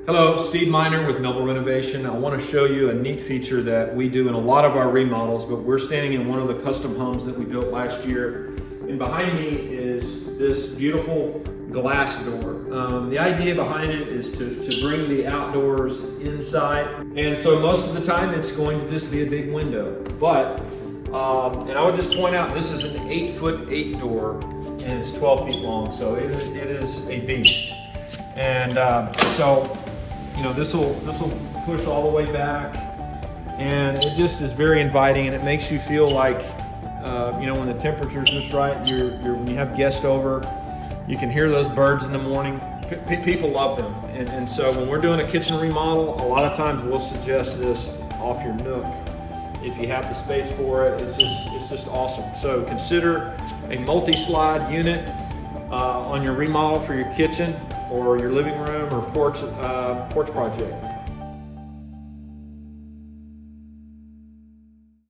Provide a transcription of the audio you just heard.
Hello, Steve Miner with Noble Renovation. I want to show you a neat feature that we do in a lot of our remodels, but we're standing in one of the custom homes that we built last year. And behind me is this beautiful glass door. The idea behind it is to bring the outdoors inside. And so most of the time it's going to just be a big window. But, and I would just point out, this is an 8'8" door and it's 12 feet long. So it is a beast. And so, you know, this will push all the way back, and it just is very inviting, and it makes you feel like, you know, when the temperature's just right, when you have guests over, you can hear those birds in the morning. People love them, and so when we're doing a kitchen remodel, a lot of times we'll suggest this off your nook if you have the space for it. It's just awesome. So consider a multi-slide unit on your remodel for your kitchen or your living room or porch project.